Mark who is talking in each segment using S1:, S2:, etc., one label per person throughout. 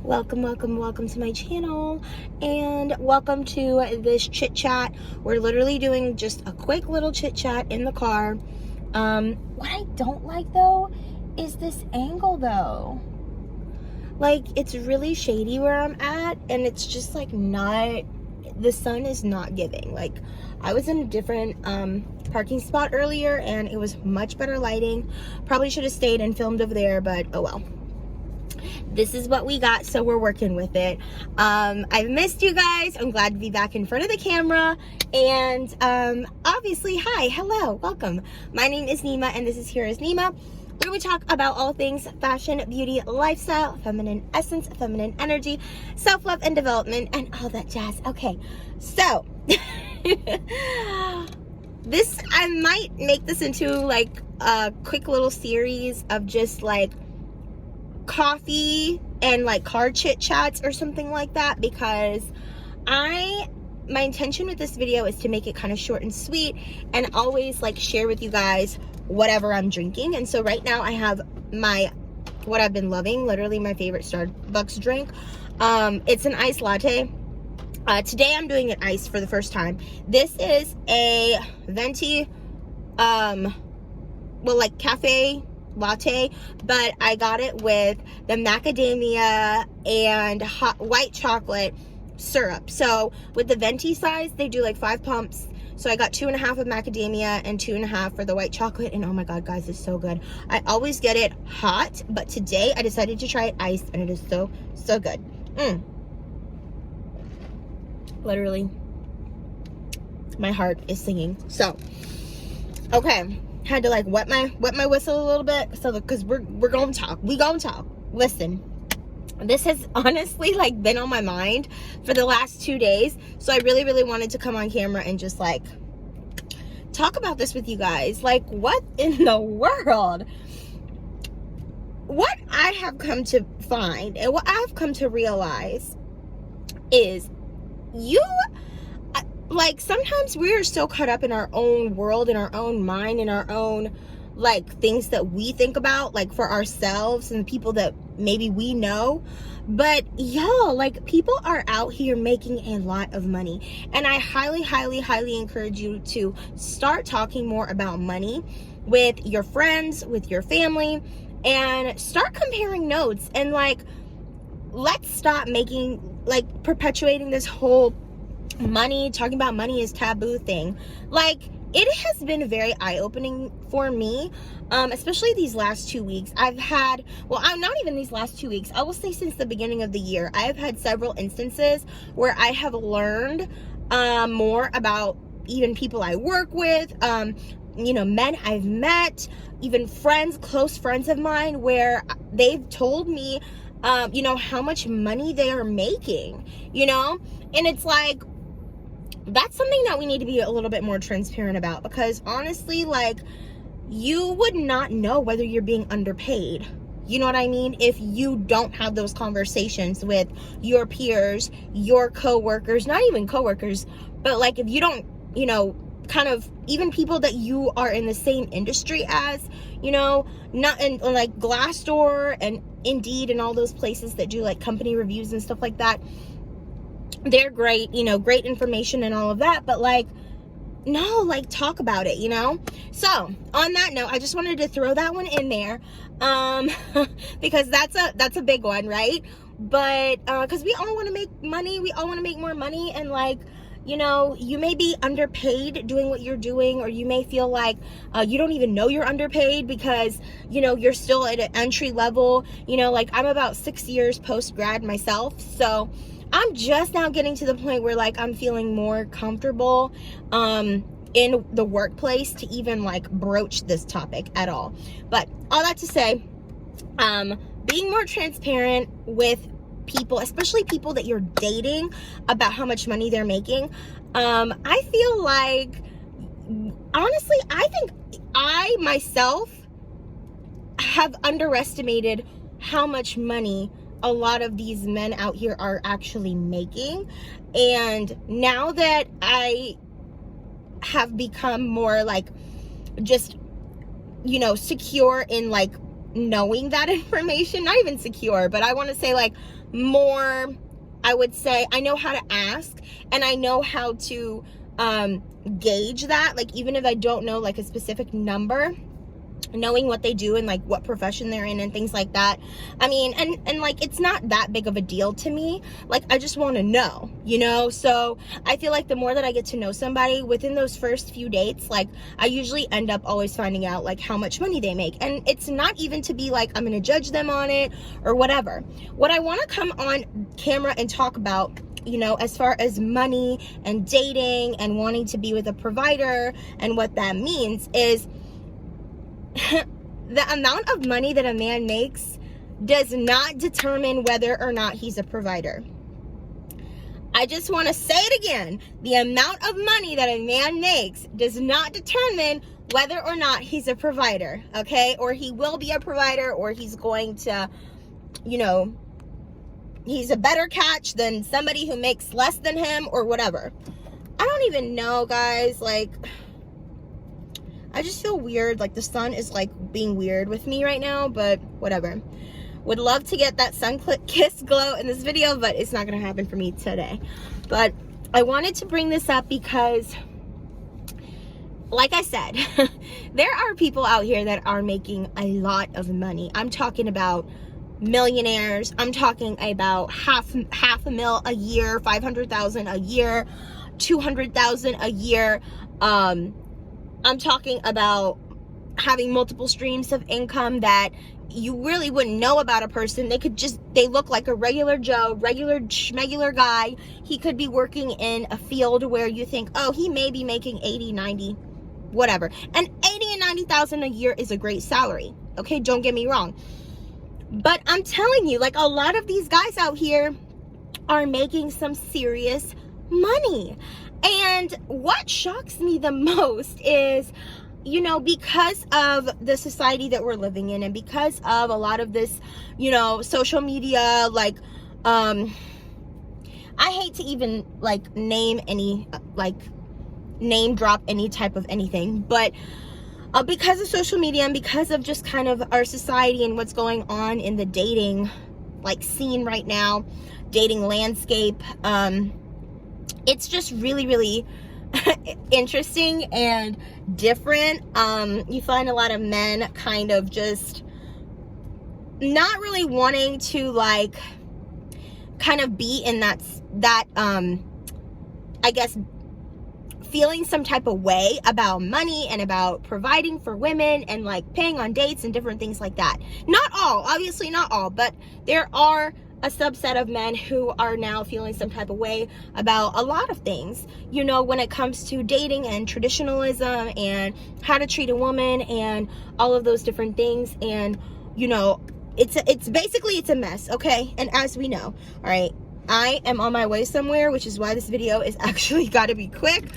S1: welcome to my channel, and welcome to this chit chat. We're literally doing just a quick little chit chat in the car. What I don't like though is this angle though. Like, it's really shady where I'm at, and it's just like not, the sun is not giving. Like, I was in a different parking spot earlier and it was much better lighting. Probably should have stayed and filmed over there, but oh well. This is what we got, so we're working with it. I've missed you guys. I'm glad to be back in front of the camera. And obviously, hi, hello, welcome. My name is Neema, and this is Here is Neema, where we talk about all things fashion, beauty, lifestyle, feminine essence, feminine energy, self-love and development, and all that jazz. Okay, so I might make this into like a quick little series of just like coffee and like car chit chats or something like that, because my intention with this video is to make it kind of short and sweet and always like share with you guys whatever I'm drinking. And so right now I have what I've been loving, literally my favorite Starbucks drink. It's an iced latte. Today I'm doing it iced for the first time. This is a venti like cafe latte, but I got it with the macadamia and white chocolate syrup. So with the venti size, they do like 5 pumps. So I got 2.5 of macadamia and 2.5 for the white chocolate. And oh my God, guys, it's so good. I always get it hot, but today I decided to try it iced, and it is so, so good. Literally, my heart is singing. So, okay. Had to like wet my whistle a little bit, so because we're gonna talk. Listen, this has honestly like been on my mind for the last 2 days, so I really wanted to come on camera and just like talk about this with you guys. Like, what in the world? What I have come to find and what I've come to realize is like, sometimes we're so caught up in our own world, in our own mind, in our own like things that we think about like for ourselves and people that maybe we know. But y'all, like, people are out here making a lot of money, and I highly encourage you to start talking more about money with your friends, with your family, and start comparing notes. And like, let's stop perpetuating this whole talking about money is taboo thing. Like, it has been very eye-opening for me, especially these last 2 weeks. I'm not even these last 2 weeks, I will say since the beginning of the year, I've had several instances where I have learned more about even people I work with, men I've met, even close friends of mine, where they've told me how much money they are making, and it's like, that's something that we need to be a little bit more transparent about, because honestly, like, you would not know whether you're being underpaid. You know what I mean? If you don't have those conversations with your peers, your coworkers, not even coworkers, but like, if you don't, kind of even people that you are in the same industry as, not in like Glassdoor and Indeed and all those places that do like company reviews and stuff like that. They're great, great information and all of that, but like, no, like, talk about it, So on that note, I just wanted to throw that one in there, because that's a big one, right? But because we all want to make money, we all want to make more money, and like, you may be underpaid doing what you're doing, or you may feel like you don't even know you're underpaid because, you're still at an entry level. Like, I'm about 6 years post-grad myself, so I'm just now getting to the point where like I'm feeling more comfortable in the workplace to even like broach this topic at all. But all that to say, being more transparent with people, especially people that you're dating, about how much money they're making. I feel like, honestly, I think I myself have underestimated how much money a lot of these men out here are actually making. And now that I have become more like just secure in like knowing that information, not even secure, but I want to say like more, I would say, I know how to ask, and I know how to gauge that. Like, even if I don't know like a specific number, knowing what they do and like what profession they're in and things like that. I mean, and like, it's not that big of a deal to me. Like, I just want to know, you know? So I feel like the more that I get to know somebody within those first few dates, like, I usually end up always finding out like how much money they make. And it's not even to be like, I'm going to judge them on it or whatever. What I want to come on camera and talk about, you know, as far as money and dating and wanting to be with a provider and what that means is the amount of money that a man makes does not determine whether or not he's a provider. I just want to say it again. The amount of money that a man makes does not determine whether or not he's a provider, okay? Or he will be a provider, or he's going to, you know, he's a better catch than somebody who makes less than him or whatever. I don't even know, guys. Like, I just feel weird. Like, the sun is like being weird with me right now, but whatever. Would love to get that sun kiss glow in this video, but it's not gonna happen for me today. But I wanted to bring this up because, like I said, there are people out here that are making a lot of money. I'm talking about millionaires. I'm talking about half a mil a year, 500,000 a year, 200,000 a year. I'm talking about having multiple streams of income that you really wouldn't know about a person. They look like a regular Joe, regular schmegular guy. He could be working in a field where you think, oh, he may be making 80, 90, whatever. And 80 and 90,000 a year is a great salary. Okay, don't get me wrong. But I'm telling you, like, a lot of these guys out here are making some serious money. And what shocks me the most is, you know, because of the society that we're living in and because of a lot of this, you know, social media, like, I hate to even like name drop any type of anything, but because of social media and because of just kind of our society and what's going on in the dating like scene right now, dating landscape, it's just really, really interesting and different. You find a lot of men kind of just not really wanting to like kind of be in that I guess feeling some type of way about money and about providing for women and like paying on dates and different things like that. Not all, obviously not all, but there are a subset of men who are now feeling some type of way about a lot of things, you know, when it comes to dating and traditionalism and how to treat a woman and all of those different things. And, you know, it's basically, it's a mess, okay? And as we know, all right, I am on my way somewhere, which is why this video is actually got to be quick,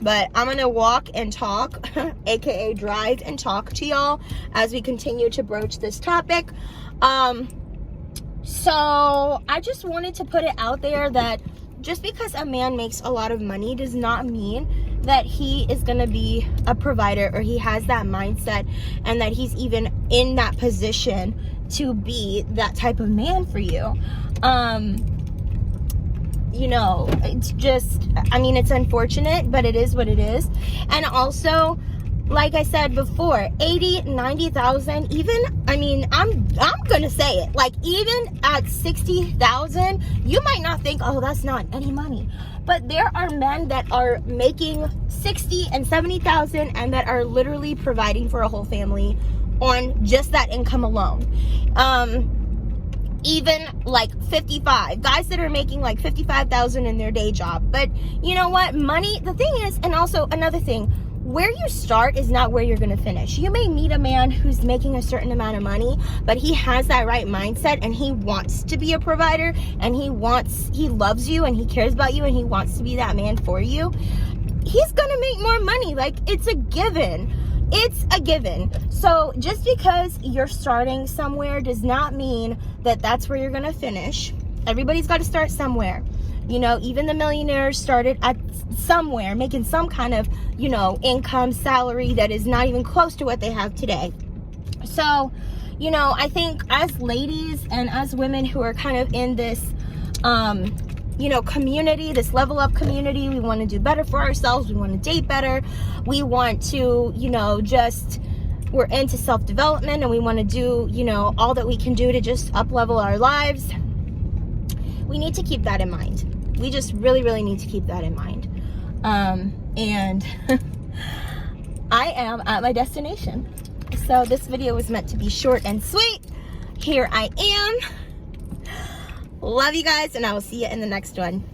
S1: but I'm gonna walk and talk, aka drive and talk to y'all as we continue to broach this topic. So I just wanted to put it out there that just because a man makes a lot of money does not mean that he is going to be a provider or he has that mindset and that he's even in that position to be that type of man for you. You know, it's just, I mean, it's unfortunate, but it is what it is. And also, like I said before, 80, 90,000, even, I mean, I'm gonna say it, like, even at 60,000, you might not think, oh, that's not any money. But there are men that are making 60 and 70,000 and that are literally providing for a whole family on just that income alone. Even like 55 guys that are making like 55,000 in their day job. But you know what, money, the thing is, and also another thing, where you start is not where you're going to finish. You may meet a man who's making a certain amount of money, but he has that right mindset and he wants to be a provider and he loves you and he cares about you and he wants to be that man for you. He's going to make more money. Like, it's a given. It's a given. So just because you're starting somewhere does not mean that that's where you're going to finish. Everybody's got to start somewhere. You know, even the millionaires started at somewhere, making some kind of, you know, income, salary that is not even close to what they have today. So, you know, I think as ladies and as women who are kind of in this, you know, community, this level up community, we want to do better for ourselves. We want to date better. We want to, you know, we're into self-development, and we want to do, you know, all that we can do to just up level our lives. We need to keep that in mind. We just really, really need to keep that in mind. And I am at my destination. So this video was meant to be short and sweet. Here I am. Love you guys, and I will see you in the next one.